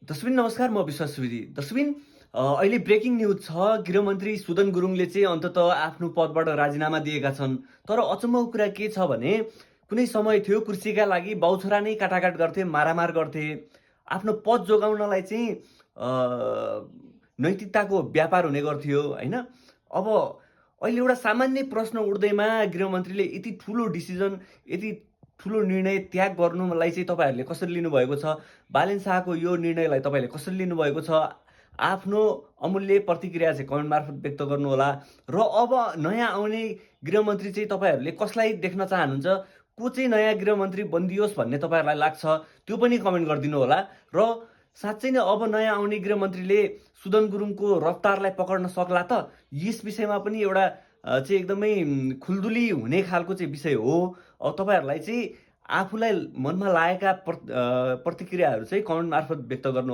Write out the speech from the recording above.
दर्शकबिन नमस्कार, म विश्वास सुवेदी। दर्शकबिन अहिले ब्रेकिङ न्युज छ। गृहमन्त्री सुदन गुरुङले चाहिँ अन्ततः आफ्नो पदबाट राजीनामा दिएका छन्। तर अचम्मको कुरा के छ भने कुनै समय थियो कुर्सीका लागि बाउछोरा नै काटाकाट गर्थे, मारामार गर्थे। आफ्नो पद जोगाउनलाई चाहिँ नैतिकताको व्यापार हुने गर्थ्यो हैन। अब अहिले एउटा सामान्य प्रश्न उठ्दैमा गृहमन्त्रीले यति ठुलो डिसिजन, यति ठुलो निर्णय त्याग गर्नुलाई चाहिँ तपाईँहरूले कसरी लिनुभएको छ? बालेन शाहको यो निर्णयलाई तपाईँले कसरी लिनुभएको छ? आफ्नो अमूल्य प्रतिक्रिया चाहिँ कमेन्ट मार्फत व्यक्त गर्नुहोला। र अब नयाँ आउने गृहमन्त्री चाहिँ तपाईँहरूले कसलाई देख्न चाहनुहुन्छ? को चाहिँ नयाँ गृहमन्त्री बनिदियोस् भन्ने तपाईँहरूलाई लाग्छ? त्यो पनि कमेन्ट गरिदिनु होला। र साँच्चै नै अब नयाँ आउने गृहमन्त्रीले सुदन गुरुङको रफ्तारलाई पक्र्न सक्ला त? यस विषयमा पनि एउटा चाहिँ एकदमै खुल्दुली हुने खालको चाहिँ विषय हो। अब तपाईँहरूलाई चाहिँ आफूलाई मनमा लागेका प्रतिक्रियाहरू चाहिँ कमेन्ट मार्फत व्यक्त गर्नुहोला।